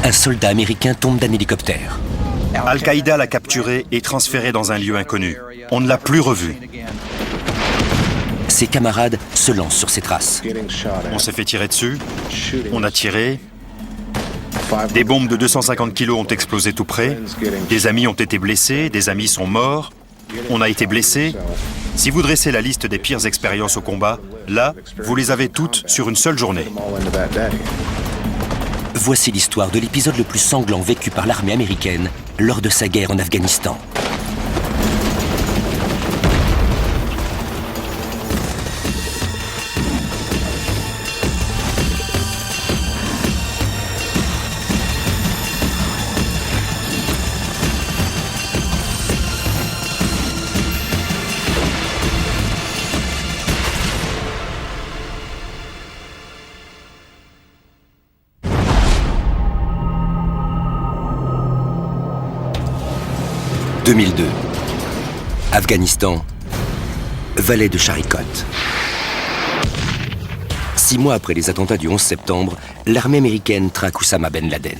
un soldat américain tombe d'un hélicoptère. Al-Qaïda l'a capturé et transféré dans un lieu inconnu. On ne l'a plus revu. Ses camarades se lancent sur ses traces. On s'est fait tirer dessus, on a tiré. Des bombes de 250 kilos ont explosé tout près. Des amis ont été blessés, des amis sont morts. On a été blessés. Si vous dressez la liste des pires expériences au combat, là, vous les avez toutes sur une seule journée. Voici l'histoire de l'épisode le plus sanglant vécu par l'armée américaine lors de sa guerre en Afghanistan. « 2002. Afghanistan, vallée de Charikot. 6 mois après les attentats du 11 septembre, l'armée américaine traque Oussama Ben Laden.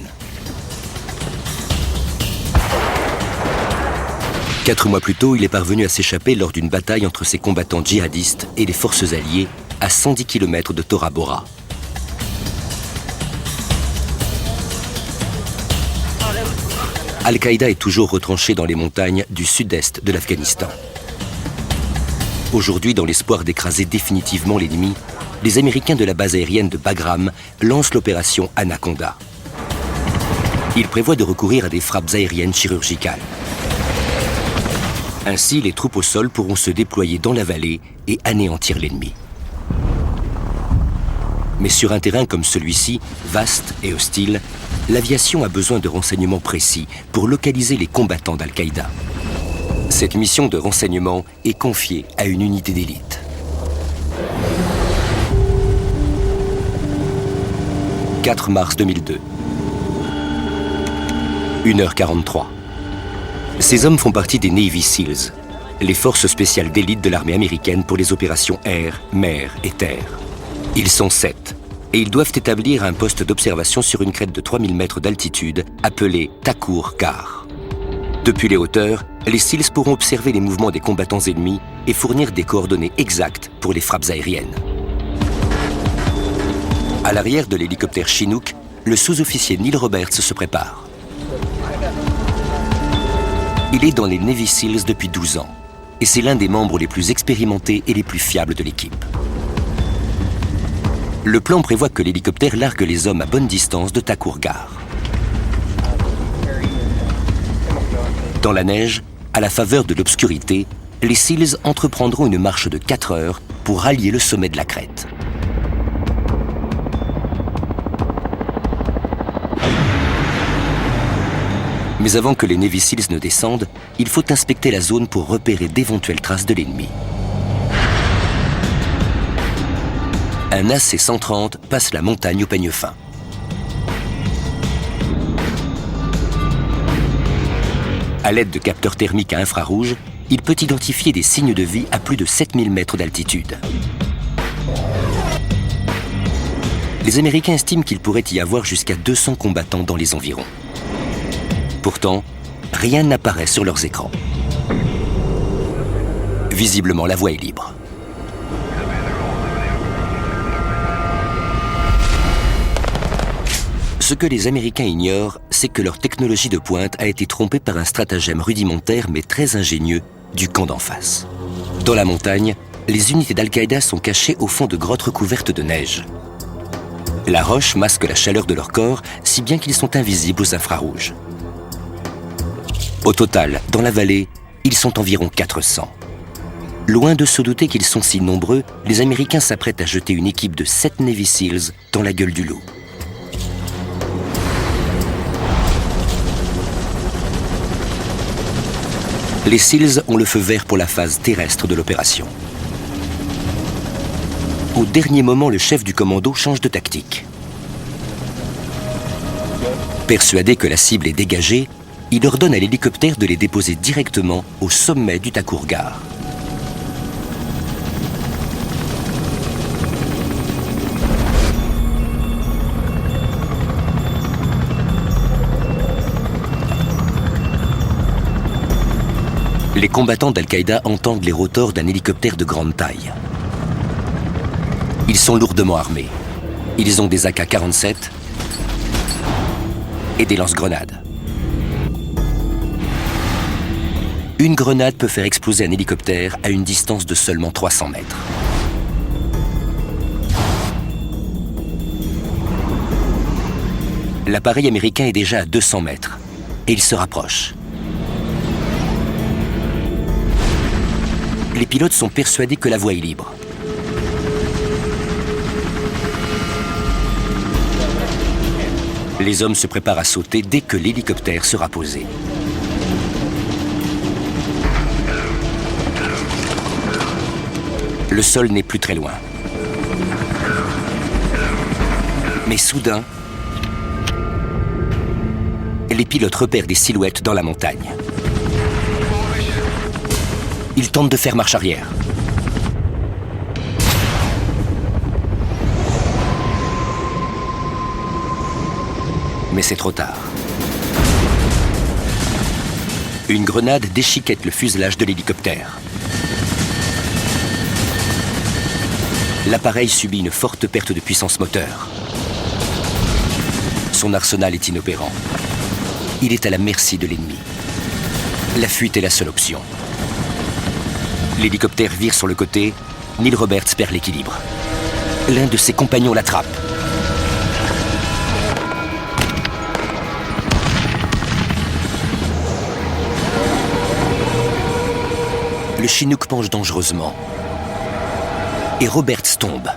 4 mois plus tôt, il est parvenu à s'échapper lors d'une bataille entre ses combattants djihadistes et les forces alliées à 110 km de Tora Bora. Al-Qaïda est toujours retranché dans les montagnes du sud-est de l'Afghanistan. Aujourd'hui, dans l'espoir d'écraser définitivement l'ennemi, les Américains de la base aérienne de Bagram lancent l'opération Anaconda. Ils prévoient de recourir à des frappes aériennes chirurgicales. Ainsi, les troupes au sol pourront se déployer dans la vallée et anéantir l'ennemi. Mais sur un terrain comme celui-ci, vaste et hostile, l'aviation a besoin de renseignements précis pour localiser les combattants d'Al-Qaïda. Cette mission de renseignement est confiée à une unité d'élite. « 4 mars 2002. 1h43. Ces hommes font partie des Navy Seals, les forces spéciales d'élite de l'armée américaine pour les opérations air, mer et terre. Ils sont 7 et ils doivent établir un poste d'observation sur une crête de 3000 mètres d'altitude appelée Thakur Ghar. Depuis les hauteurs, les SEALs pourront observer les mouvements des combattants ennemis et fournir des coordonnées exactes pour les frappes aériennes. À l'arrière de l'hélicoptère Chinook, le sous-officier Neil Roberts se prépare. Il est dans les Navy Seals depuis 12 ans et c'est l'un des membres les plus expérimentés et les plus fiables de l'équipe. Le plan prévoit que l'hélicoptère largue les hommes à bonne distance de Thakur Ghar. Dans la neige, à la faveur de l'obscurité, les SEALs entreprendront une marche de 4 heures pour rallier le sommet de la crête. Mais avant que les Navy Seals ne descendent, il faut inspecter la zone pour repérer d'éventuelles traces de l'ennemi. Un AC-130 passe la montagne au peigne fin. À l'aide de capteurs thermiques à infrarouge, il peut identifier des signes de vie à plus de 7000 mètres d'altitude. Les Américains estiment qu'il pourrait y avoir jusqu'à 200 combattants dans les environs. Pourtant, rien n'apparaît sur leurs écrans. Visiblement, la voie est libre. Ce que les Américains ignorent, c'est que leur technologie de pointe a été trompée par un stratagème rudimentaire mais très ingénieux du camp d'en face. Dans la montagne, les unités d'Al-Qaïda sont cachées au fond de grottes recouvertes de neige. La roche masque la chaleur de leur corps, si bien qu'ils sont invisibles aux infrarouges. Au total, dans la vallée, ils sont environ 400. Loin de se douter qu'ils sont si nombreux, les Américains s'apprêtent à jeter une équipe de 7 Navy Seals dans la gueule du loup. Les SEALs ont le feu vert pour la phase terrestre de l'opération. Au dernier moment, le chef du commando change de tactique. Persuadé que la cible est dégagée, il ordonne à l'hélicoptère de les déposer directement au sommet du Thakur Ghar. Les combattants d'Al-Qaïda entendent les rotors d'un hélicoptère de grande taille. Ils sont lourdement armés. Ils ont des AK-47 et des lance-grenades. Une grenade peut faire exploser un hélicoptère à une distance de seulement 300 mètres. L'appareil américain est déjà à 200 mètres et il se rapproche. Les pilotes sont persuadés que la voie est libre. Les hommes se préparent à sauter dès que l'hélicoptère sera posé. Le sol n'est plus très loin. Mais soudain, les pilotes repèrent des silhouettes dans la montagne. Ils tentent de faire marche arrière. Mais c'est trop tard. Une grenade déchiquette le fuselage de l'hélicoptère. L'appareil subit une forte perte de puissance moteur. Son arsenal est inopérant. Il est à la merci de l'ennemi. La fuite est la seule option. L'hélicoptère vire sur le côté. Neil Roberts perd l'équilibre. L'un de ses compagnons l'attrape. Le Chinook penche dangereusement. Et Roberts tombe.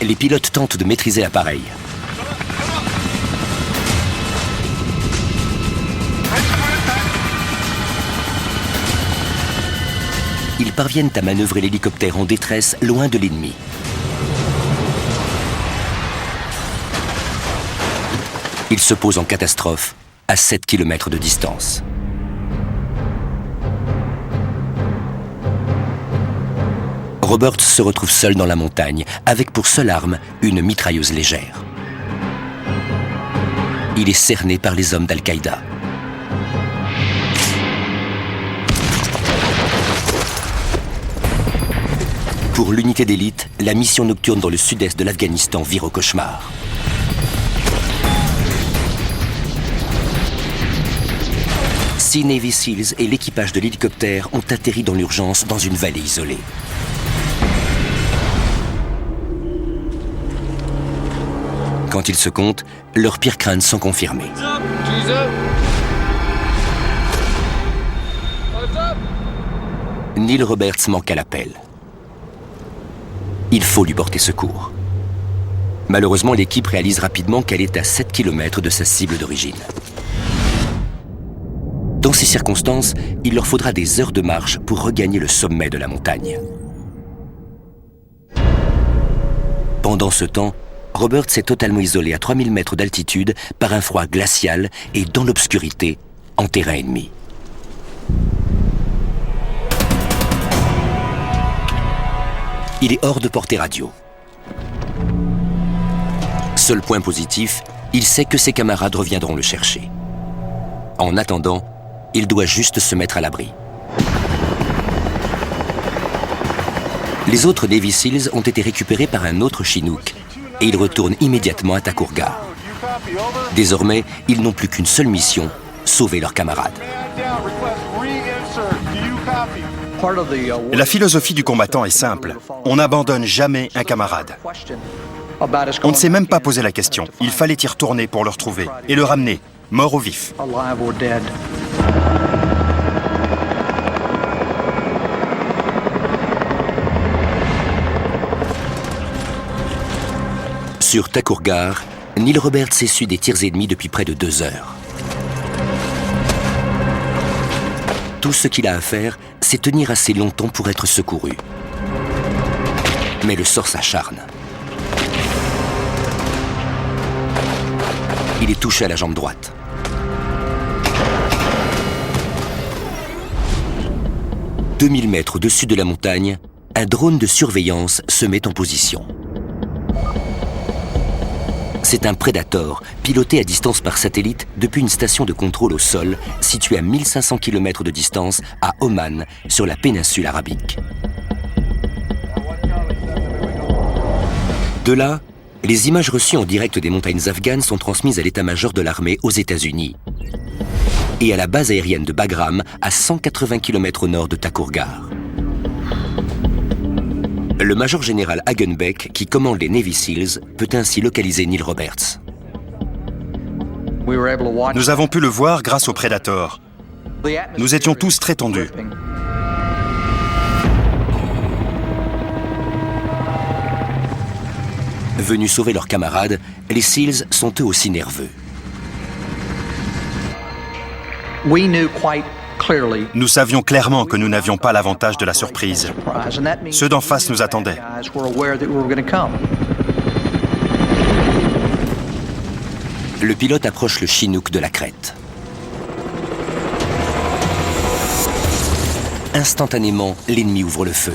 Les pilotes tentent de maîtriser l'appareil. Ils parviennent à manœuvrer l'hélicoptère en détresse loin de l'ennemi. Il se pose en catastrophe à 7 km de distance. Roberts se retrouve seul dans la montagne, avec pour seule arme une mitrailleuse légère. Il est cerné par les hommes d'Al-Qaïda. Pour l'unité d'élite, la mission nocturne dans le sud-est de l'Afghanistan vire au cauchemar. Six Navy Seals et l'équipage de l'hélicoptère ont atterri dans l'urgence dans une vallée isolée. Quand ils se comptent, leurs pires craintes sont confirmées. Neil Roberts manque à l'appel. Il faut lui porter secours. Malheureusement, l'équipe réalise rapidement qu'elle est à 7 km de sa cible d'origine. Dans ces circonstances, il leur faudra des heures de marche pour regagner le sommet de la montagne. Pendant ce temps, Roberts est totalement isolé à 3000 mètres d'altitude par un froid glacial et dans l'obscurité, en terrain ennemi. Il est hors de portée radio. Seul point positif, il sait que ses camarades reviendront le chercher. En attendant, il doit juste se mettre à l'abri. Les autres Navy Seals ont été récupérés par un autre Chinook et ils retournent immédiatement à Takurga. Désormais, ils n'ont plus qu'une seule mission, sauver leurs camarades. La philosophie du combattant est simple. On n'abandonne jamais un camarade. On ne s'est même pas posé la question. Il fallait y retourner pour le retrouver et le ramener, mort ou vif. Sur Takurgar, Neil Roberts essuie des tirs ennemis depuis près de 2 heures. Tout ce qu'il a à faire, c'est tenir assez longtemps pour être secouru. Mais le sort s'acharne. Il est touché à la jambe droite. « 2000 mètres au-dessus de la montagne, un drone de surveillance se met en position. C'est un Predator, piloté à distance par satellite depuis une station de contrôle au sol située à 1500 km de distance à Oman, sur la péninsule arabique. De là, les images reçues en direct des montagnes afghanes sont transmises à l'état-major de l'armée aux États-Unis et à la base aérienne de Bagram, à 180 km au nord de Thakurgar. Le major général Hagenbeck, qui commande les Navy Seals, peut ainsi localiser Neil Roberts. Nous avons pu le voir grâce au Predator. Nous étions tous très tendus. Venus sauver leurs camarades, les Seals sont eux aussi nerveux. Nous savions clairement que nous n'avions pas l'avantage de la surprise. Ceux d'en face nous attendaient. Le pilote approche le Chinook de la crête. Instantanément, l'ennemi ouvre le feu.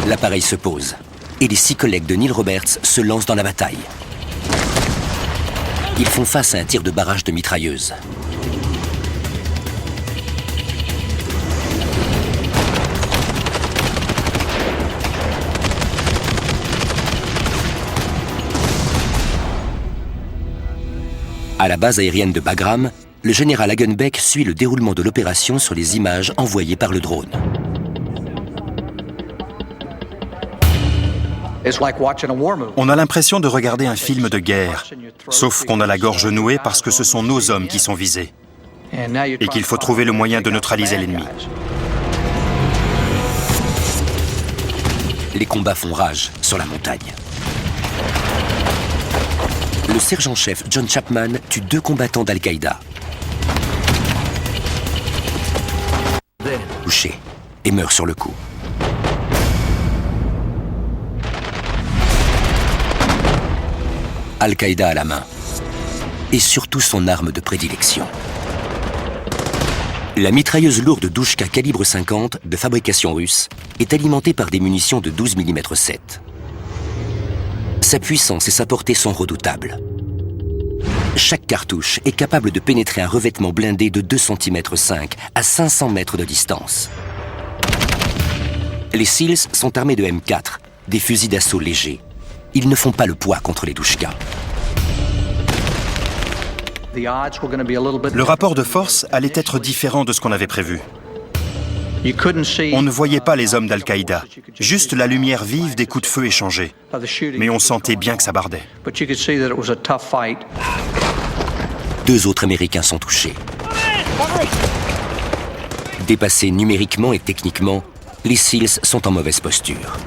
L'appareil se pose et les 6 collègues de Neil Roberts se lancent dans la bataille. Ils font face à un tir de barrage de mitrailleuses. À la base aérienne de Bagram, le général Hagenbeck suit le déroulement de l'opération sur les images envoyées par le drone. On a l'impression de regarder un film de guerre, sauf qu'on a la gorge nouée parce que ce sont nos hommes qui sont visés et qu'il faut trouver le moyen de neutraliser l'ennemi. Les combats font rage sur la montagne. Le sergent-chef John Chapman tue 2 combattants d'Al-Qaïda. Touché et meurt sur le coup. Al-Qaïda à la main, et surtout son arme de prédilection. La mitrailleuse lourde Douchka calibre 50 de fabrication russe est alimentée par des munitions de 12 mm 7. Sa puissance et sa portée sont redoutables. Chaque cartouche est capable de pénétrer un revêtement blindé de 2 cm 5 à 500 mètres de distance. Les SEALs sont armés de M4, des fusils d'assaut légers. Ils ne font pas le poids contre les Douchka. Le rapport de force allait être différent de ce qu'on avait prévu. On ne voyait pas les hommes d'Al-Qaïda, juste la lumière vive des coups de feu échangés. Mais on sentait bien que ça bardait. 2 autres Américains sont touchés. Dépassés numériquement et techniquement, les SEALs sont en mauvaise posture.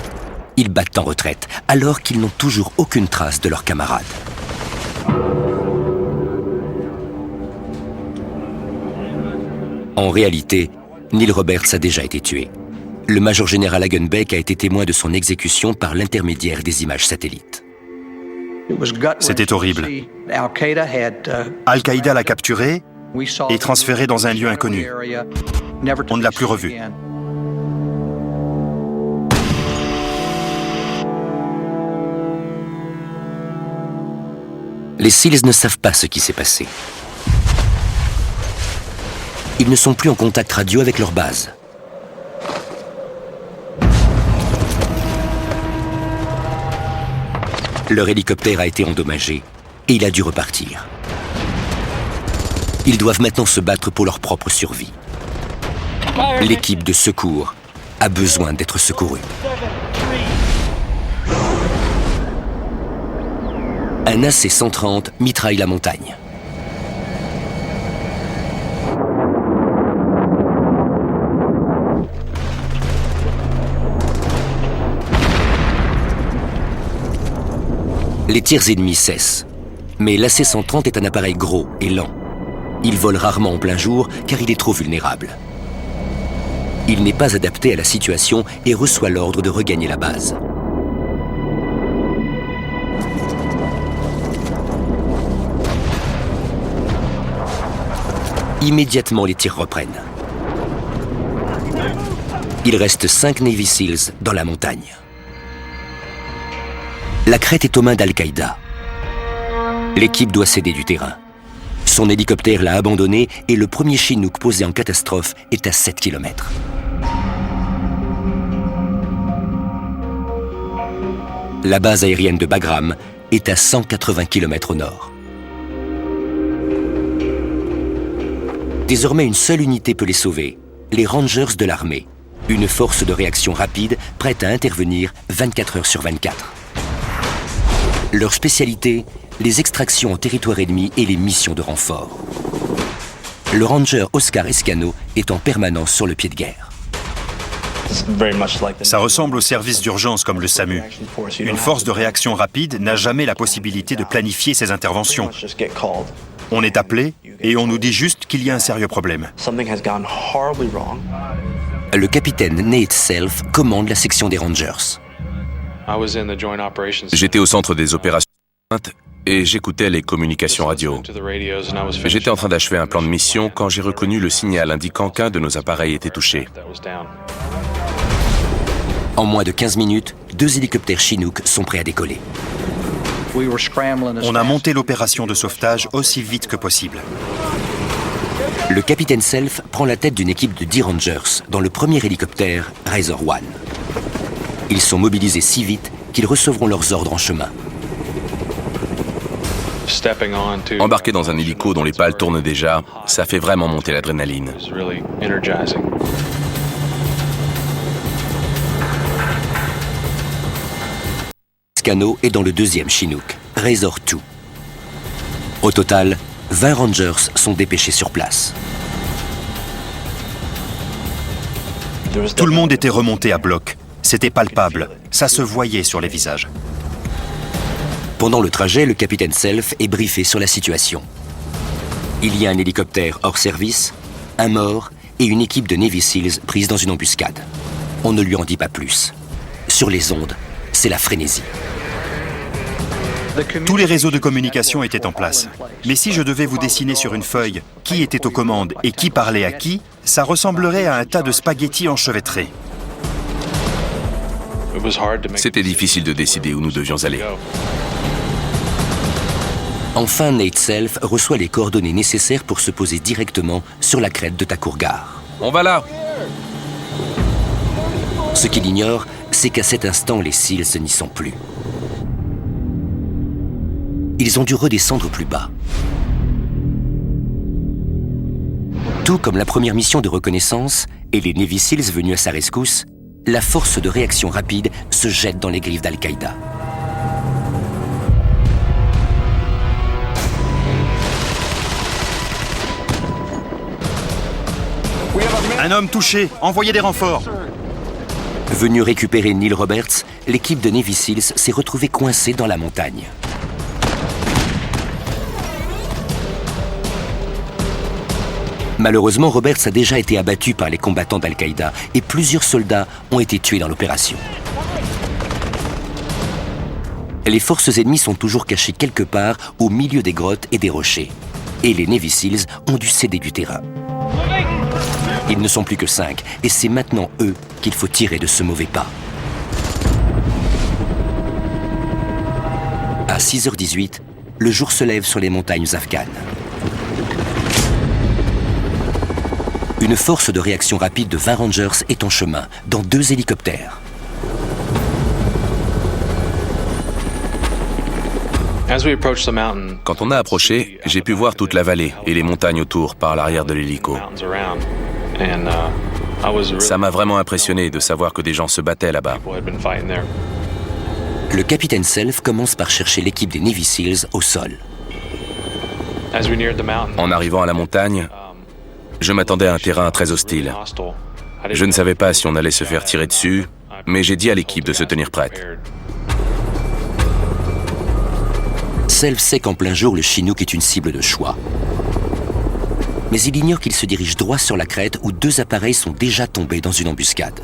Ils battent en retraite, alors qu'ils n'ont toujours aucune trace de leurs camarades. En réalité, Neil Roberts a déjà été tué. Le major général Hagenbeck a été témoin de son exécution par l'intermédiaire des images satellites. C'était horrible. Al-Qaïda l'a capturé et transféré dans un lieu inconnu. On ne l'a plus revu. Les SEALs ne savent pas ce qui s'est passé. Ils ne sont plus en contact radio avec leur base. Leur hélicoptère a été endommagé et il a dû repartir. Ils doivent maintenant se battre pour leur propre survie. L'équipe de secours a besoin d'être secourue. Un AC-130 mitraille la montagne. Les tirs ennemis cessent, mais l'AC-130 est un appareil gros et lent. Il vole rarement en plein jour car il est trop vulnérable. Il n'est pas adapté à la situation et reçoit l'ordre de regagner la base. Immédiatement, les tirs reprennent. Il reste 5 Navy SEALs dans la montagne. La crête est aux mains d'Al-Qaïda. L'équipe doit céder du terrain. Son hélicoptère l'a abandonné et le premier Chinook posé en catastrophe est à 7 km. La base aérienne de Bagram est à 180 km au nord. Désormais, une seule unité peut les sauver, les Rangers de l'armée, une force de réaction rapide prête à intervenir 24 heures sur 24. Leur spécialité, les extractions en territoire ennemi et les missions de renfort. Le Ranger Oscar Escano est en permanence sur le pied de guerre. Ça ressemble au service d'urgence comme le SAMU. Une force de réaction rapide n'a jamais la possibilité de planifier ses interventions. On est appelé et on nous dit juste qu'il y a un sérieux problème. Le capitaine Nate Self commande la section des Rangers. J'étais au centre des opérations et j'écoutais les communications radio. J'étais en train d'achever un plan de mission quand j'ai reconnu le signal indiquant qu'un de nos appareils était touché. En moins de 15 minutes, 2 hélicoptères Chinook sont prêts à décoller. On a monté l'opération de sauvetage aussi vite que possible. Le capitaine Self prend la tête d'une équipe de 10 Rangers dans le premier hélicoptère Razor One. Ils sont mobilisés si vite qu'ils recevront leurs ordres en chemin. Embarquer dans un hélico dont les pales tournent déjà, ça fait vraiment monter l'adrénaline. Escano est dans le deuxième Chinook, Razor 2. Au total, 20 Rangers sont dépêchés sur place. Tout le monde était remonté à bloc. C'était palpable. Ça se voyait sur les visages. Pendant le trajet, le capitaine Self est briefé sur la situation. Il y a un hélicoptère hors service, un mort et une équipe de Navy SEALs prise dans une embuscade. On ne lui en dit pas plus. Sur les ondes, c'est la frénésie. Tous les réseaux de communication étaient en place. Mais si je devais vous dessiner sur une feuille qui était aux commandes et qui parlait à qui, ça ressemblerait à un tas de spaghettis enchevêtrés. C'était difficile de décider où nous devions aller. Enfin, Nate Self reçoit les coordonnées nécessaires pour se poser directement sur la crête de Takurgar. On va là! Ce qu'il ignore, c'est qu'à cet instant, les SEALs n'y sont plus. Ils ont dû redescendre plus bas. Tout comme la première mission de reconnaissance et les Navy SEALs venus à sa rescousse, la force de réaction rapide se jette dans les griffes d'Al-Qaïda. Un homme touché, envoyez des renforts. Venu récupérer Neil Roberts, l'équipe de Navy SEALs s'est retrouvée coincée dans la montagne. Malheureusement, Roberts a déjà été abattu par les combattants d'Al-Qaïda et plusieurs soldats ont été tués dans l'opération. Les forces ennemies sont toujours cachées quelque part au milieu des grottes et des rochers. Et les Navy SEALs ont dû céder du terrain. Ils ne sont plus que 5 et c'est maintenant eux qu'il faut tirer de ce mauvais pas. À 6h18, le jour se lève sur les montagnes afghanes. Une force de réaction rapide de 20 Rangers est en chemin, dans 2 hélicoptères. Quand on a approché, j'ai pu voir toute la vallée et les montagnes autour par l'arrière de l'hélico. Ça m'a vraiment impressionné de savoir que des gens se battaient là-bas. Le capitaine Self commence par chercher l'équipe des Navy SEALs au sol. En arrivant à la montagne, je m'attendais à un terrain très hostile. Je ne savais pas si on allait se faire tirer dessus, mais j'ai dit à l'équipe de se tenir prête. Self sait qu'en plein jour, le Chinook est une cible de choix. Mais il ignore qu'il se dirige droit sur la crête où 2 appareils sont déjà tombés dans une embuscade.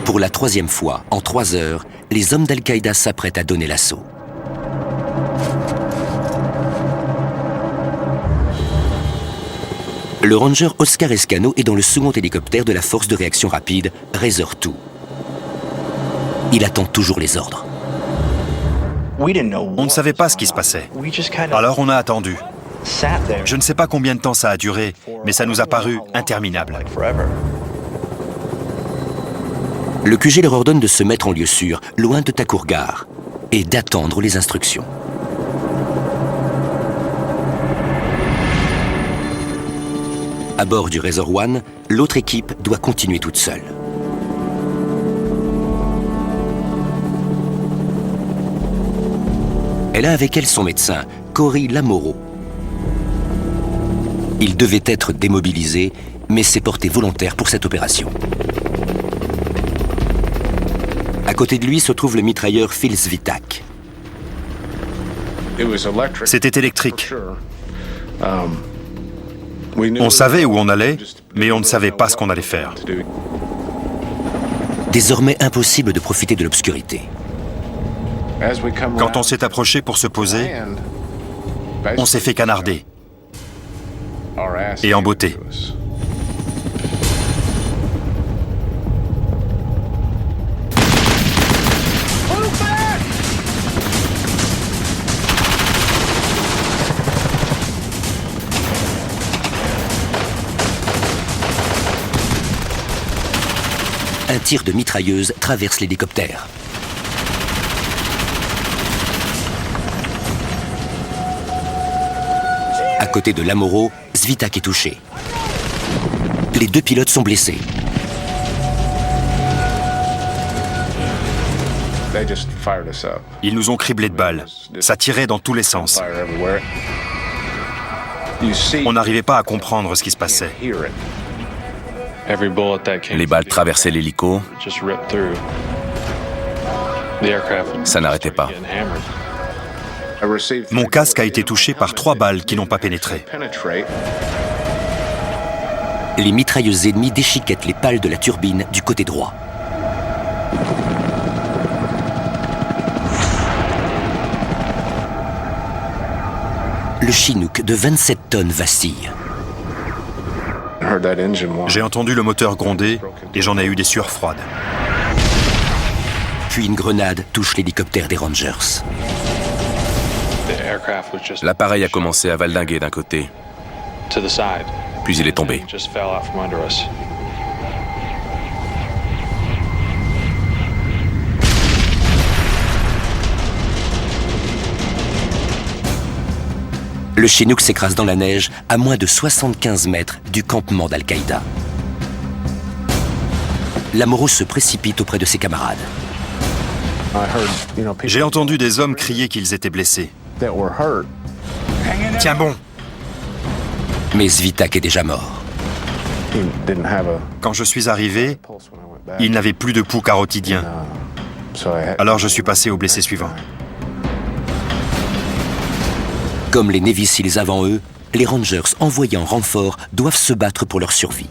Pour la 3e fois, en 3 heures, les hommes d'Al-Qaïda s'apprêtent à donner l'assaut. Le ranger Oscar Escano est dans le second hélicoptère de la force de réaction rapide, Razor 2. Il attend toujours les ordres. On ne savait pas ce qui se passait. Alors on a attendu. Je ne sais pas combien de temps ça a duré, mais ça nous a paru interminable. Le QG leur ordonne de se mettre en lieu sûr, loin de Thakurgar, et d'attendre les instructions. À bord du Razor One, l'autre équipe doit continuer toute seule. Elle a avec elle son médecin, Cory Lamoureux. Il devait être démobilisé, mais s'est porté volontaire pour cette opération. À côté de lui se trouve le mitrailleur Phil Svitak. C'était électrique. On savait où on allait, mais on ne savait pas ce qu'on allait faire. Désormais impossible de profiter de l'obscurité. Quand on s'est approché pour se poser, on s'est fait canarder. Et embotter. Un tir de mitrailleuse traverse l'hélicoptère. À côté de Lamoureux, Svitak est touché. Les deux pilotes sont blessés. Ils nous ont criblés de balles. Ça tirait dans tous les sens. On n'arrivait pas à comprendre ce qui se passait. Les balles traversaient l'hélico. Ça n'arrêtait pas. Mon casque a été touché par 3 balles qui n'ont pas pénétré. Les mitrailleuses ennemies déchiquettent les pales de la turbine du côté droit. Le Chinook de 27 tonnes vacille. J'ai entendu le moteur gronder et j'en ai eu des sueurs froides. Puis une grenade touche l'hélicoptère des Rangers. L'appareil a commencé à valdinguer d'un côté, puis il est tombé. Le Chinook s'écrase dans la neige à moins de 75 mètres du campement d'Al-Qaïda. Lamoureux se précipite auprès de ses camarades. J'ai entendu des hommes crier qu'ils étaient blessés. Tiens bon! Mais Svitak est déjà mort. Quand je suis arrivé, il n'avait plus de pouls carotidiens. Alors je suis passé au blessé suivant. Comme les Navy Seals avant eux, les Rangers envoyés en renfort doivent se battre pour leur survie.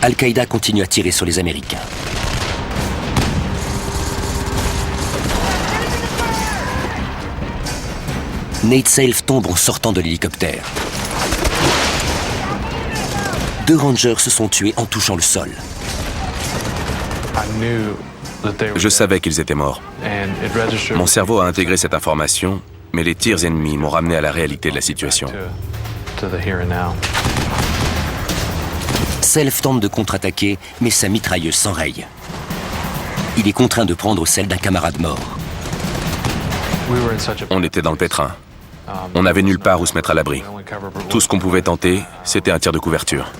Al-Qaïda continue à tirer sur les Américains. Nate Self tombe en sortant de l'hélicoptère. 2 Rangers se sont tués en touchant le sol. Je savais qu'ils étaient morts. Mon cerveau a intégré cette information, mais les tirs ennemis m'ont ramené à la réalité de la situation. Self tente de contre-attaquer, mais sa mitrailleuse s'enraye. Il est contraint de prendre celle d'un camarade mort. On était dans le pétrin. On n'avait nulle part où se mettre à l'abri. Tout ce qu'on pouvait tenter, c'était un tir de couverture.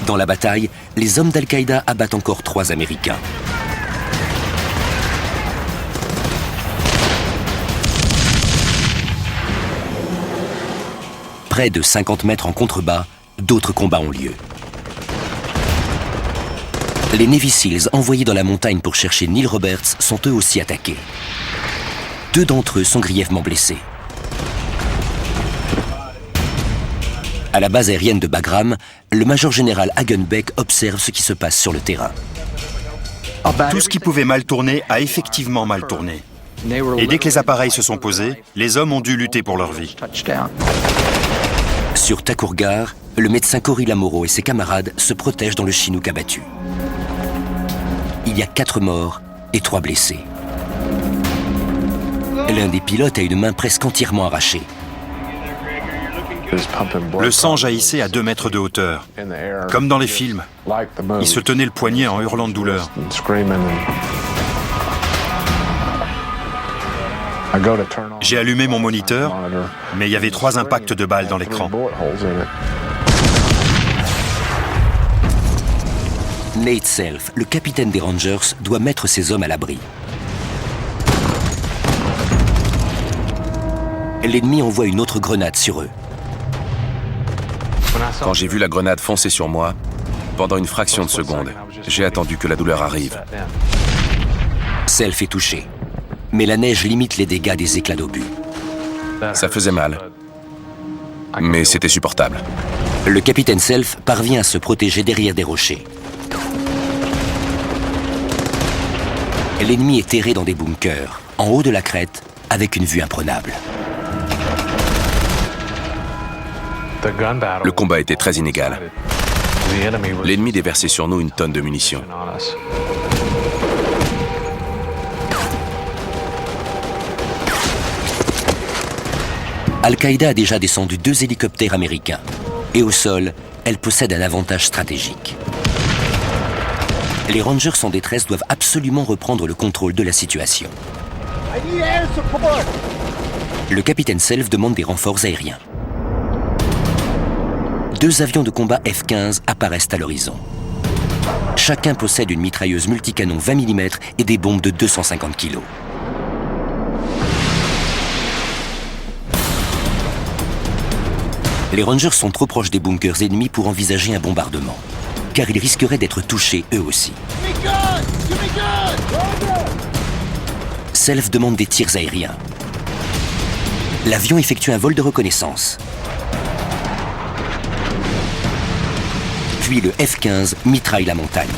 Dans la bataille, les hommes d'Al-Qaïda abattent encore 3 Américains. Près de 50 mètres en contrebas, d'autres combats ont lieu. Les Navy Seals envoyés dans la montagne pour chercher Neil Roberts sont eux aussi attaqués. 2 d'entre eux sont grièvement blessés. À la base aérienne de Bagram, le major général Hagenbeck observe ce qui se passe sur le terrain. Tout ce qui pouvait mal tourner a effectivement mal tourné. Et dès que les appareils se sont posés, les hommes ont dû lutter pour leur vie. Sur Thakurgar, le médecin Cory Lamoureux et ses camarades se protègent dans le Chinook abattu. Il y a 4 morts et 3 blessés. L'un des pilotes a une main presque entièrement arrachée. Le sang jaillissait à 2 mètres de hauteur. Comme dans les films, il se tenait le poignet en hurlant de douleur. J'ai allumé mon moniteur, mais il y avait 3 impacts de balles dans l'écran. Nate Self, le capitaine des Rangers, doit mettre ses hommes à l'abri. L'ennemi envoie une autre grenade sur eux. Quand j'ai vu la grenade foncer sur moi, pendant une fraction de seconde, j'ai attendu que la douleur arrive. Self est touché, mais la neige limite les dégâts des éclats d'obus. Ça faisait mal, mais c'était supportable. Le capitaine Self parvient à se protéger derrière des rochers. L'ennemi est terré dans des bunkers, en haut de la crête, avec une vue imprenable. Le combat était très inégal. L'ennemi déversait sur nous une tonne de munitions. Al-Qaïda a déjà descendu 2 hélicoptères américains. Et au sol, elle possède un avantage stratégique. Les Rangers en détresse doivent absolument reprendre le contrôle de la situation. Le capitaine Self demande des renforts aériens. 2 avions de combat F-15 apparaissent à l'horizon. Chacun possède une mitrailleuse multicanon 20 mm et des bombes de 250 kg. Les Rangers sont trop proches des bunkers ennemis pour envisager un bombardement, car ils risqueraient d'être touchés eux aussi. Self demande des tirs aériens. L'avion effectue un vol de reconnaissance. Puis le F-15 mitraille la montagne.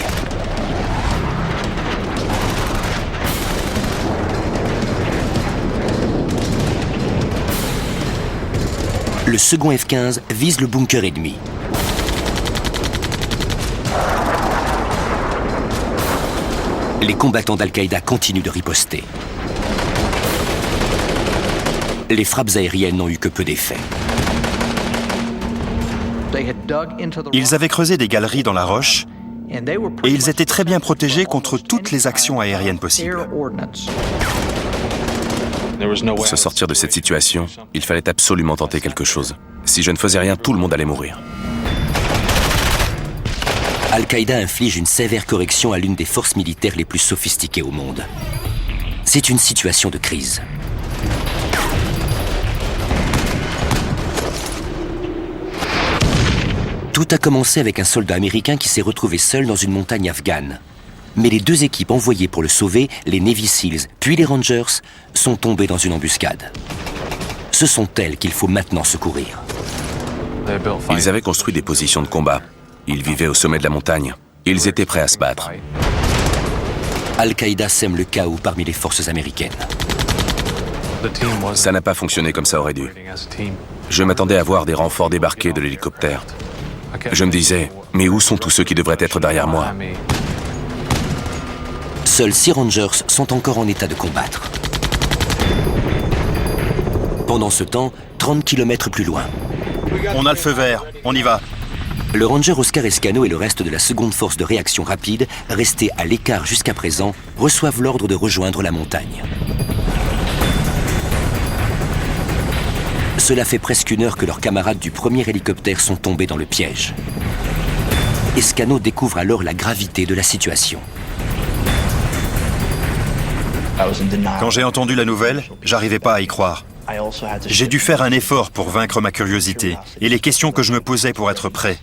Le second F-15 vise le bunker ennemi. Les combattants d'Al-Qaïda continuent de riposter. Les frappes aériennes n'ont eu que peu d'effet. Ils avaient creusé des galeries dans la roche et ils étaient très bien protégés contre toutes les actions aériennes possibles. Pour se sortir de cette situation, il fallait absolument tenter quelque chose. Si je ne faisais rien, tout le monde allait mourir. Al-Qaïda inflige une sévère correction à l'une des forces militaires les plus sophistiquées au monde. C'est une situation de crise. Tout a commencé avec un soldat américain qui s'est retrouvé seul dans une montagne afghane. Mais les 2 équipes envoyées pour le sauver, les Navy Seals puis les Rangers, sont tombées dans une embuscade. Ce sont elles qu'il faut maintenant secourir. Ils avaient construit des positions de combat. Ils vivaient au sommet de la montagne. Ils étaient prêts à se battre. Al-Qaïda sème le chaos parmi les forces américaines. Ça n'a pas fonctionné comme ça aurait dû. Je m'attendais à voir des renforts débarquer de l'hélicoptère. Je me disais, mais où sont tous ceux qui devraient être derrière moi? Seuls 6 Rangers sont encore en état de combattre. Pendant ce temps, 30 km plus loin. On a le feu vert, on y va. Le Ranger Oscar Escano et le reste de la seconde force de réaction rapide, restés à l'écart jusqu'à présent, reçoivent l'ordre de rejoindre la montagne. Cela fait presque 1 heure que leurs camarades du premier hélicoptère sont tombés dans le piège. Escano découvre alors la gravité de la situation. Quand j'ai entendu la nouvelle, j'arrivais pas à y croire. J'ai dû faire un effort pour vaincre ma curiosité et les questions que je me posais pour être prêt.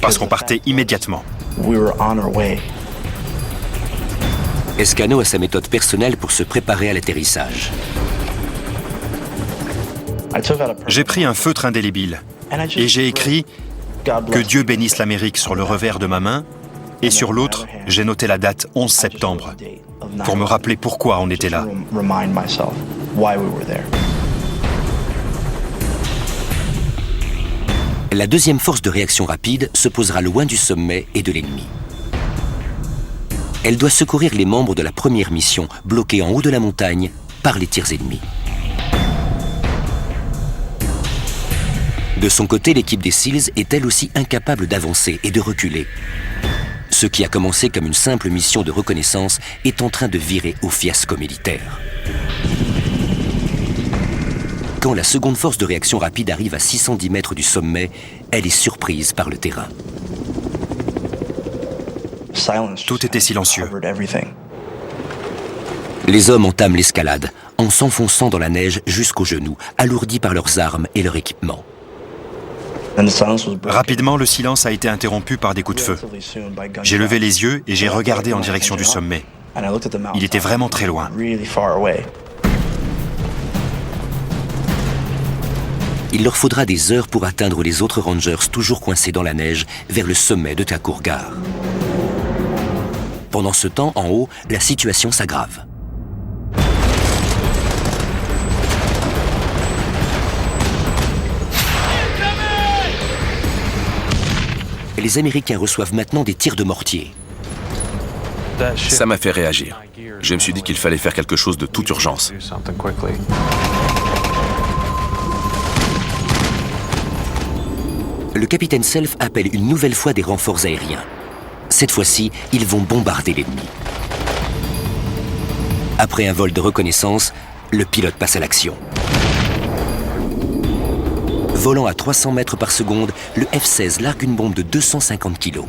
Parce qu'on partait immédiatement. Escano a sa méthode personnelle pour se préparer à l'atterrissage. J'ai pris un feutre indélébile Et j'ai écrit « Que Dieu bénisse l'Amérique » sur le revers de ma main, et sur l'autre, j'ai noté la date 11 septembre, pour me rappeler pourquoi on était là. La deuxième force de réaction rapide se posera loin du sommet et de l'ennemi. Elle doit secourir les membres de la première mission, bloqués en haut de la montagne par les tirs ennemis. De son côté, l'équipe des SEALs est elle aussi incapable d'avancer et de reculer. Ce qui a commencé comme une simple mission de reconnaissance est en train de virer au fiasco militaire. Quand la seconde force de réaction rapide arrive à 610 mètres du sommet, elle est surprise par le terrain. Tout était silencieux. Les hommes entament l'escalade, en s'enfonçant dans la neige jusqu'aux genoux, alourdis par leurs armes et leur équipement. Rapidement, le silence a été interrompu par des coups de feu. J'ai levé les yeux et j'ai regardé en direction du sommet. Il était vraiment très loin. Il leur faudra des heures pour atteindre les autres Rangers toujours coincés dans la neige vers le sommet de Thakurgar. Pendant ce temps, en haut, la situation s'aggrave. Les Américains reçoivent maintenant des tirs de mortier. Ça m'a fait réagir. Je me suis dit qu'il fallait faire quelque chose de toute urgence. Le capitaine Self appelle une nouvelle fois des renforts aériens. Cette fois-ci, ils vont bombarder l'ennemi. Après un vol de reconnaissance, le pilote passe à l'action. Volant à 300 mètres par seconde, le F-16 largue une bombe de 250 kg.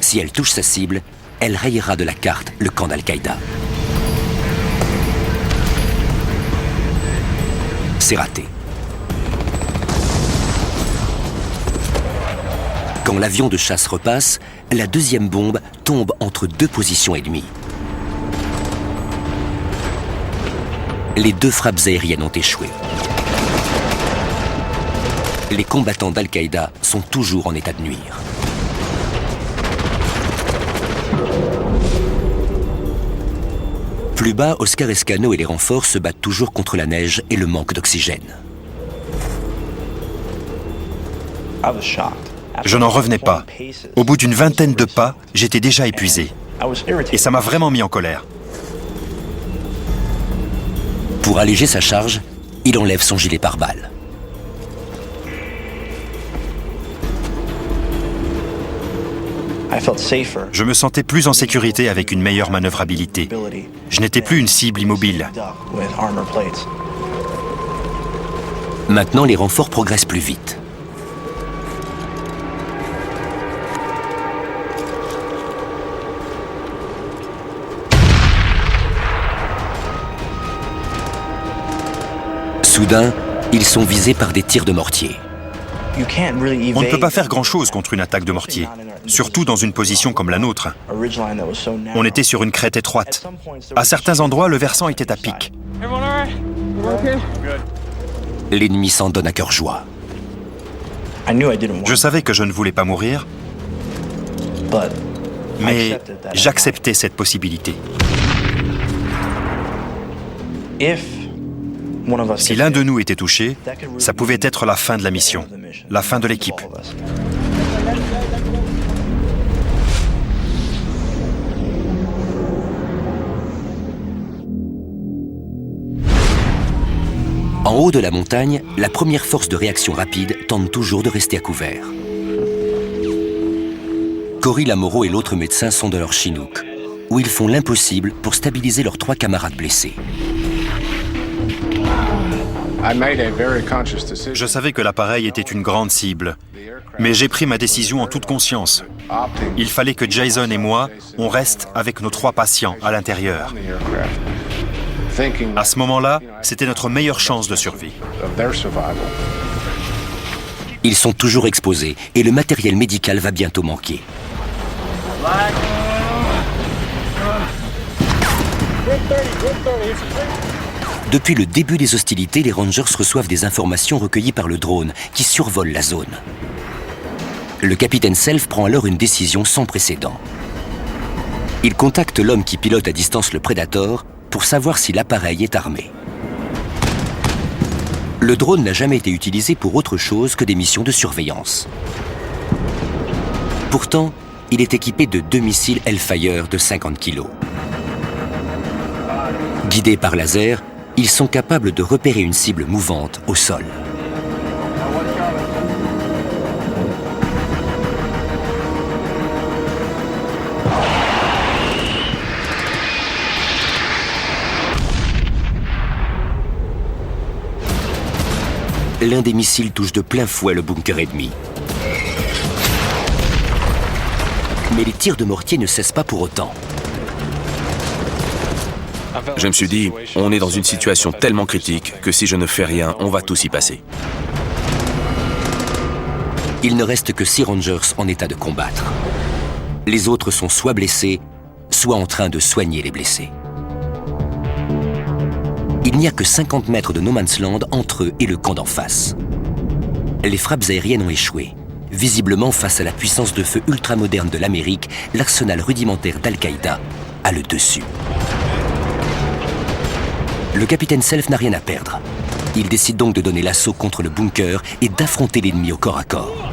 Si elle touche sa cible, elle rayera de la carte le camp d'Al-Qaïda. C'est raté. Quand l'avion de chasse repasse, la deuxième bombe tombe entre deux positions ennemies. Les deux frappes aériennes ont échoué. Les combattants d'Al-Qaïda sont toujours en état de nuire. Plus bas, Oscar Escano et les renforts se battent toujours contre la neige et le manque d'oxygène. Je n'en revenais pas. Au bout d'une vingtaine de pas, j'étais déjà épuisé. Et ça m'a vraiment mis en colère. Pour alléger sa charge, il enlève son gilet pare-balles. Je me sentais plus en sécurité avec une meilleure manœuvrabilité. Je n'étais plus une cible immobile. Maintenant, les renforts progressent plus vite. Soudain, ils sont visés par des tirs de mortier. On ne peut pas faire grand-chose contre une attaque de mortier, surtout dans une position comme la nôtre. On était sur une crête étroite. À certains endroits, le versant était à pic. L'ennemi s'en donne à cœur joie. Je savais que je ne voulais pas mourir, mais j'acceptais cette possibilité. Si l'un de nous était touché, ça pouvait être la fin de la mission, la fin de l'équipe. En haut de la montagne, la première force de réaction rapide tente toujours de rester à couvert. Cory Lamoureux et l'autre médecin sont dans leur Chinook, où ils font l'impossible pour stabiliser leurs 3 camarades blessés. Je savais que l'appareil était une grande cible, mais j'ai pris ma décision en toute conscience. Il fallait que Jason et moi, on reste avec nos 3 patients à l'intérieur. À ce moment-là, c'était notre meilleure chance de survie. Ils sont toujours exposés et le matériel médical va bientôt manquer. Depuis le début des hostilités, les Rangers reçoivent des informations recueillies par le drone qui survole la zone. Le capitaine Self prend alors une décision sans précédent. Il contacte l'homme qui pilote à distance le Predator pour savoir si l'appareil est armé. Le drone n'a jamais été utilisé pour autre chose que des missions de surveillance. Pourtant, il est équipé de 2 missiles Hellfire de 50 kg. Guidés par laser, ils sont capables de repérer une cible mouvante au sol. L'un des missiles touche de plein fouet le bunker ennemi. Mais les tirs de mortier ne cessent pas pour autant. Je me suis dit, on est dans une situation tellement critique que si je ne fais rien, on va tous y passer. Il ne reste que 6 Rangers en état de combattre. Les autres sont soit blessés, soit en train de soigner les blessés. Il n'y a que 50 mètres de No Man's Land entre eux et le camp d'en face. Les frappes aériennes ont échoué. Visiblement, face à la puissance de feu ultramoderne de l'Amérique, l'arsenal rudimentaire d'Al-Qaïda a le dessus. Le capitaine Self n'a rien à perdre. Il décide donc de donner l'assaut contre le bunker et d'affronter l'ennemi au corps à corps.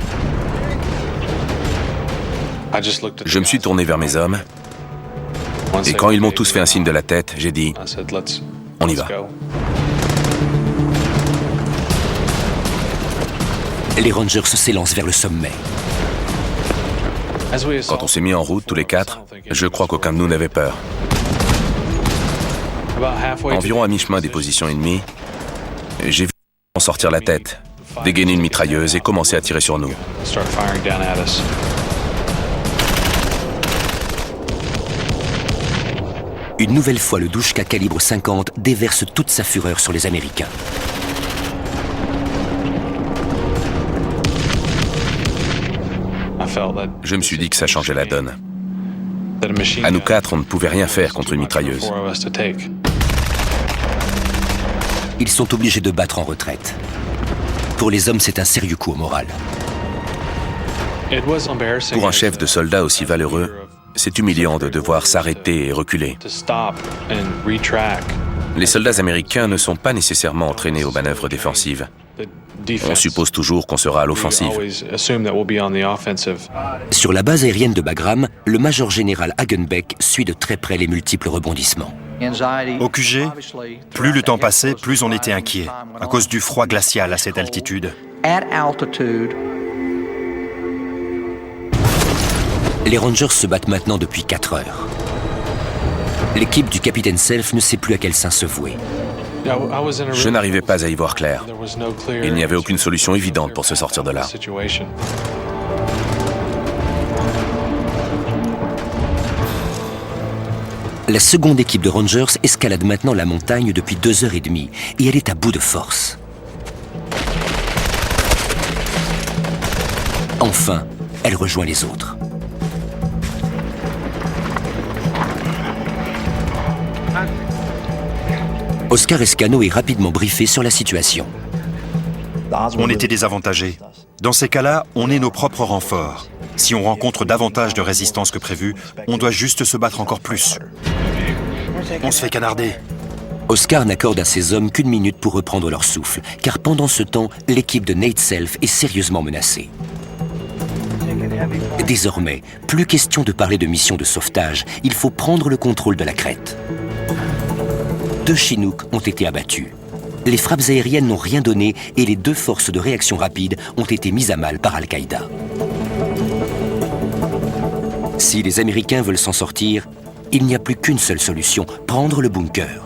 Je me suis tourné vers mes hommes, et quand ils m'ont tous fait un signe de la tête, j'ai dit, on y va. Les Rangers s'élancent vers le sommet. Quand on s'est mis en route, tous les 4, je crois qu'aucun de nous n'avait peur. Environ à mi-chemin des positions ennemies, j'ai vu en sortir la tête, dégainer une mitrailleuse et commencer à tirer sur nous. Une nouvelle fois, le Douchka calibre 50 déverse toute sa fureur sur les Américains. Je me suis dit que ça changeait la donne. À nous 4, on ne pouvait rien faire contre une mitrailleuse. Ils sont obligés de battre en retraite. Pour les hommes, c'est un sérieux coup au moral. Pour un chef de soldats aussi valeureux, c'est humiliant de devoir s'arrêter et reculer. Les soldats américains ne sont pas nécessairement entraînés aux manœuvres défensives. On suppose toujours qu'on sera à l'offensive. Sur la base aérienne de Bagram, le major général Hagenbeck suit de très près les multiples rebondissements. Au QG, plus le temps passait, plus on était inquiet, à cause du froid glacial à cette altitude. Les Rangers se battent maintenant depuis 4 heures. L'équipe du capitaine Self ne sait plus à quel sein se vouer. Je n'arrivais pas à y voir clair. Il n'y avait aucune solution évidente pour se sortir de là. La seconde équipe de Rangers escalade maintenant la montagne depuis 2h30 et elle est à bout de force. Enfin, elle rejoint les autres. Oscar Escano est rapidement briefé sur la situation. On était désavantagés. Dans ces cas-là, on est nos propres renforts. Si on rencontre davantage de résistance que prévu, on doit juste se battre encore plus. On se fait canarder. Oscar n'accorde à ses hommes qu'une minute pour reprendre leur souffle, car pendant ce temps, l'équipe de Nate Self est sérieusement menacée. Désormais, plus question de parler de mission de sauvetage, il faut prendre le contrôle de la crête. 2 Chinooks ont été abattus. Les frappes aériennes n'ont rien donné et les 2 forces de réaction rapide ont été mises à mal par Al-Qaïda. Si les Américains veulent s'en sortir, il n'y a plus qu'une seule solution, prendre le bunker.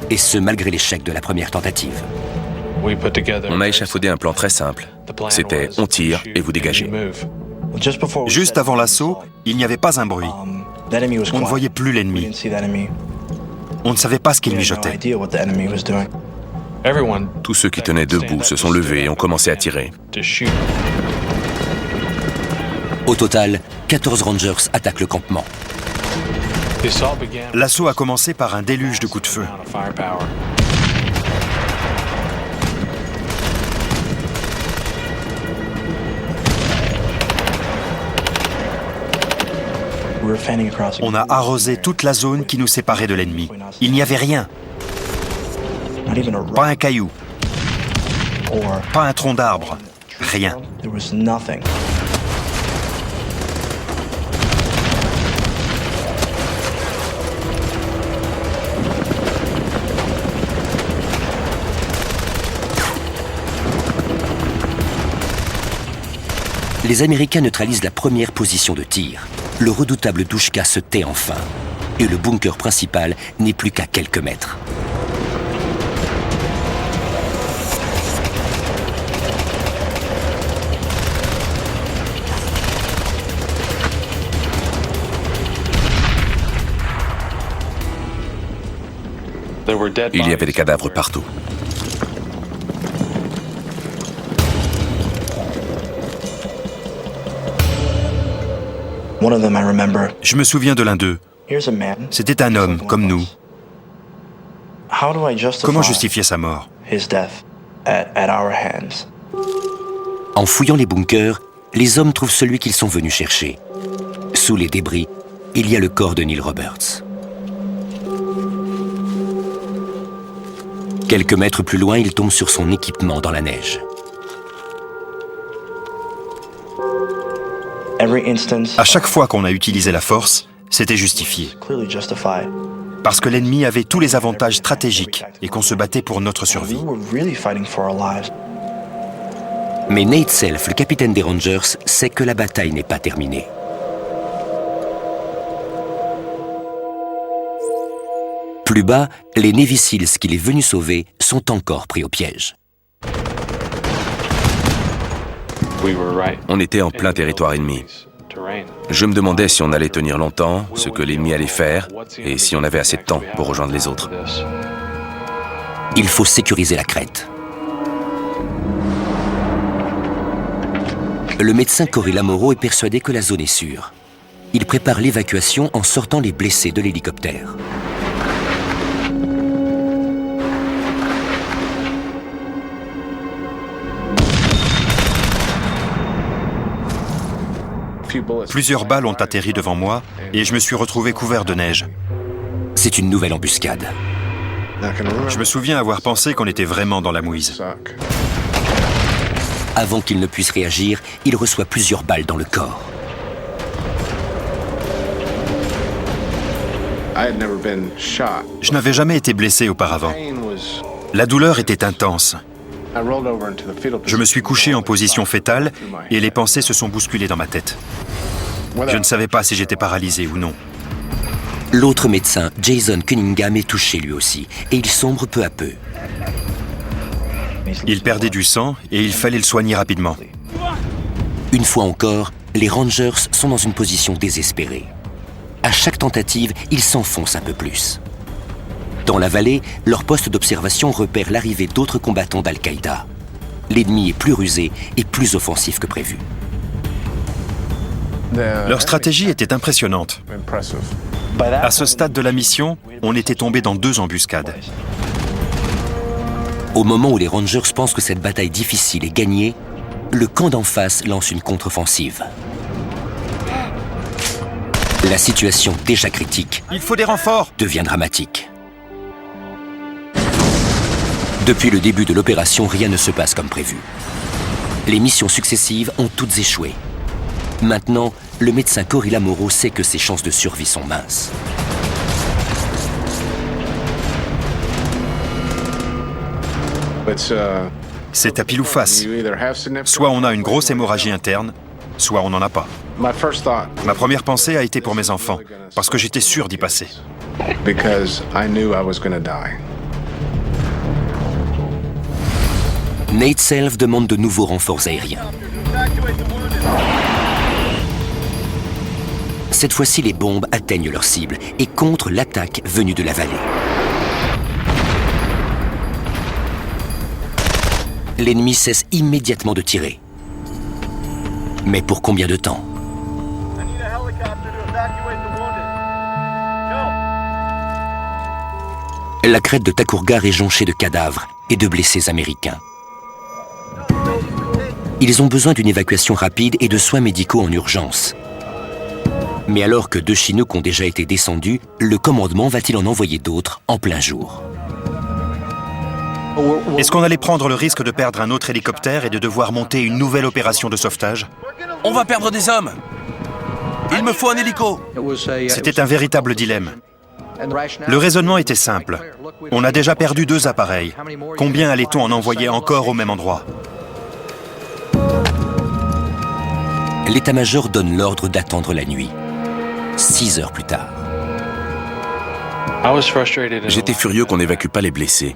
Et ce, malgré l'échec de la première tentative. On a échafaudé un plan très simple. C'était on tire et vous dégagez. Juste avant l'assaut, il n'y avait pas un bruit. On ne voyait plus l'ennemi. On ne savait pas ce qu'il mijotait. Tous ceux qui tenaient debout se sont levés et ont commencé à tirer. Au total, 14 Rangers attaquent le campement. L'assaut a commencé par un déluge de coups de feu. On a arrosé toute la zone qui nous séparait de l'ennemi. Il n'y avait rien. Pas un caillou. Pas un tronc d'arbre. Rien. Les Américains neutralisent la première position de tir. Le redoutable Douchka se tait enfin. Et le bunker principal n'est plus qu'à quelques mètres. Il y avait des cadavres partout. Je me souviens de l'un d'eux. C'était un homme, comme nous. Comment justifier sa mort? En fouillant les bunkers, les hommes trouvent celui qu'ils sont venus chercher. Sous les débris, il y a le corps de Neil Roberts. Quelques mètres plus loin, il tombe sur son équipement dans la neige. À chaque fois qu'on a utilisé la force, c'était justifié. Parce que l'ennemi avait tous les avantages stratégiques et qu'on se battait pour notre survie. Mais Nate Self, le capitaine des Rangers, sait que la bataille n'est pas terminée. Plus bas, les Navy Seals qu'il est venu sauver sont encore pris au piège. On était en plein territoire ennemi. Je me demandais si on allait tenir longtemps, ce que l'ennemi allait faire, et si on avait assez de temps pour rejoindre les autres. Il faut sécuriser la crête. Le médecin Cory Lamoureux est persuadé que la zone est sûre. Il prépare l'évacuation en sortant les blessés de l'hélicoptère. Plusieurs balles ont atterri devant moi et je me suis retrouvé couvert de neige. C'est une nouvelle embuscade. Je me souviens avoir pensé qu'on était vraiment dans la mouise. Avant qu'il ne puisse réagir, il reçoit plusieurs balles dans le corps. Je n'avais jamais été blessé auparavant. La douleur était intense. Je me suis couché en position fétale et les pensées se sont bousculées dans ma tête. Je ne savais pas si j'étais paralysé ou non. L'autre médecin, Jason Cunningham, est touché lui aussi, et il sombre peu à peu. Il perdait du sang et il fallait le soigner rapidement. Une fois encore, les Rangers sont dans une position désespérée. À chaque tentative, ils s'enfoncent un peu plus. Dans la vallée, leur poste d'observation repère l'arrivée d'autres combattants d'Al-Qaïda. L'ennemi est plus rusé et plus offensif que prévu. Leur stratégie était impressionnante. À ce stade de la mission, on était tombé dans 2 embuscades. Au moment où les Rangers pensent que cette bataille difficile est gagnée, le camp d'en face lance une contre-offensive. La situation déjà critique Il faut des renforts! devient dramatique. Depuis le début de l'opération, rien ne se passe comme prévu. Les missions successives ont toutes échoué. Maintenant, le médecin Cory Lamoureux sait que ses chances de survie sont minces. C'est à pile ou face. Soit on a une grosse hémorragie interne, soit on n'en a pas. Ma première pensée a été pour mes enfants, parce que j'étais sûr d'y passer. Nate Self demande de nouveaux renforts aériens. Cette fois-ci, les bombes atteignent leur cible et contrent l'attaque venue de la vallée. L'ennemi cesse immédiatement de tirer. Mais pour combien de temps? La crête de Takurgar est jonchée de cadavres et de blessés américains. Ils ont besoin d'une évacuation rapide et de soins médicaux en urgence. Mais alors que 2 Chinooks ont déjà été descendus, le commandement va-t-il en envoyer d'autres en plein jour? Est-ce qu'on allait prendre le risque de perdre un autre hélicoptère et de devoir monter une nouvelle opération de sauvetage? On va perdre des hommes. Il me faut un hélico. C'était un véritable dilemme. Le raisonnement était simple. On a déjà perdu 2 appareils. Combien allait-on en envoyer encore au même endroit? L'état-major donne l'ordre d'attendre la nuit. 6 heures plus tard. J'étais furieux qu'on n'évacue pas les blessés.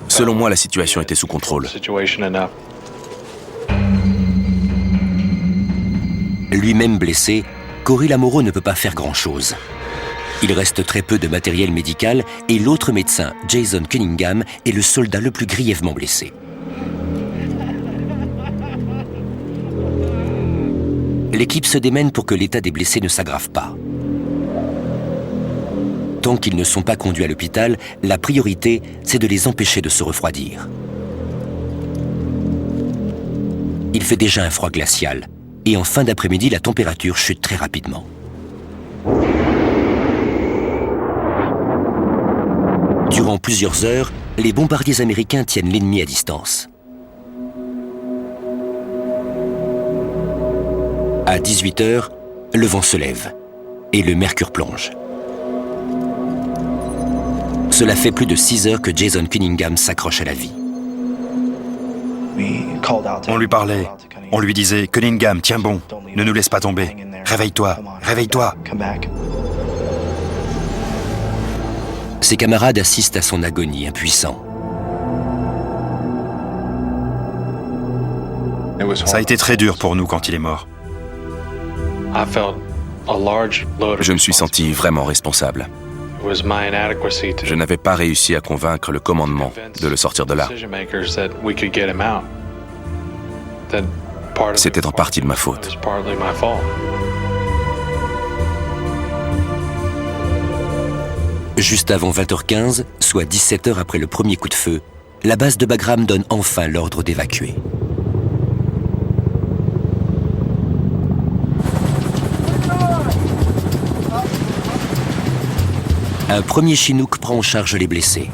Selon moi, la situation était sous contrôle. Lui-même blessé, Cory Lamoureux ne peut pas faire grand-chose. Il reste très peu de matériel médical et l'autre médecin, Jason Cunningham, est le soldat le plus grièvement blessé. L'équipe se démène pour que l'état des blessés ne s'aggrave pas. Tant qu'ils ne sont pas conduits à l'hôpital, la priorité, c'est de les empêcher de se refroidir. Il fait déjà un froid glacial, et en fin d'après-midi, la température chute très rapidement. Durant plusieurs heures, les bombardiers américains tiennent l'ennemi à distance. À 18 heures, le vent se lève et le mercure plonge. Cela fait plus de 6 heures que Jason Cunningham s'accroche à la vie. On lui parlait. On lui disait « Cunningham, tiens bon, ne nous laisse pas tomber. Réveille-toi, réveille-toi !» Ses camarades assistent à son agonie, impuissants. Ça a été très dur pour nous quand il est mort. Je me suis senti vraiment responsable. Je n'avais pas réussi à convaincre le commandement de le sortir de là. C'était en partie de ma faute. Juste avant 20h15, soit 17 heures après le premier coup de feu, la base de Bagram donne enfin l'ordre d'évacuer. Un premier Chinook prend en charge les blessés.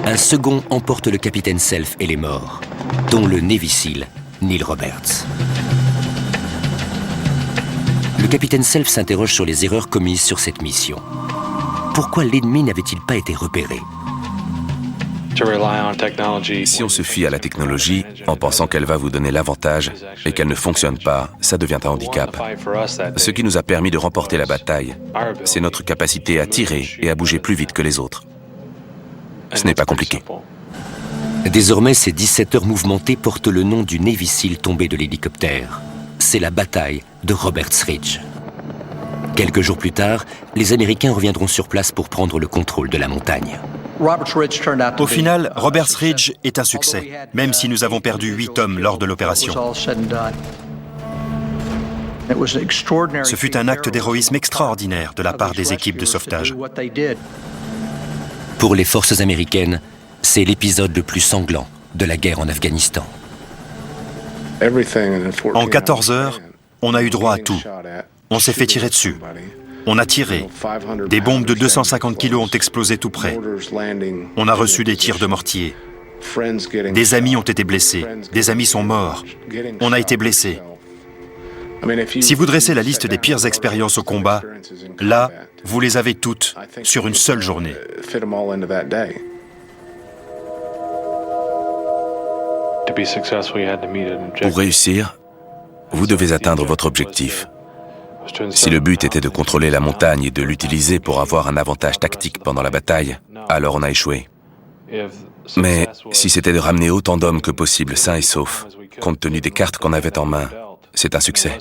Un second emporte le capitaine Self et les morts, dont le Navy SEAL, Neil Roberts. Le capitaine Self s'interroge sur les erreurs commises sur cette mission. Pourquoi l'ennemi n'avait-il pas été repéré? Si on se fie à la technologie en pensant qu'elle va vous donner l'avantage et qu'elle ne fonctionne pas, ça devient un handicap. Ce qui nous a permis de remporter la bataille, c'est notre capacité à tirer et à bouger plus vite que les autres. Ce n'est pas compliqué. Désormais, ces 17 heures mouvementées portent le nom du Navy SEAL tombé de l'hélicoptère. C'est la bataille de Roberts Ridge. Quelques jours plus tard, les Américains reviendront sur place pour prendre le contrôle de la montagne. Au final, Roberts Ridge est un succès, même si nous avons perdu 8 hommes lors de l'opération. Ce fut un acte d'héroïsme extraordinaire de la part des équipes de sauvetage. Pour les forces américaines, c'est l'épisode le plus sanglant de la guerre en Afghanistan. En 14 heures, on a eu droit à tout. On s'est fait tirer dessus. On a tiré. Des bombes de 250 kilos ont explosé tout près. On a reçu des tirs de mortier. Des amis ont été blessés. Des amis sont morts. On a été blessés. Si vous dressez la liste des pires expériences au combat, là, vous les avez toutes sur une seule journée. Pour réussir, vous devez atteindre votre objectif. Si le but était de contrôler la montagne et de l'utiliser pour avoir un avantage tactique pendant la bataille, alors on a échoué. Mais si c'était de ramener autant d'hommes que possible sains et saufs, compte tenu des cartes qu'on avait en main, c'est un succès.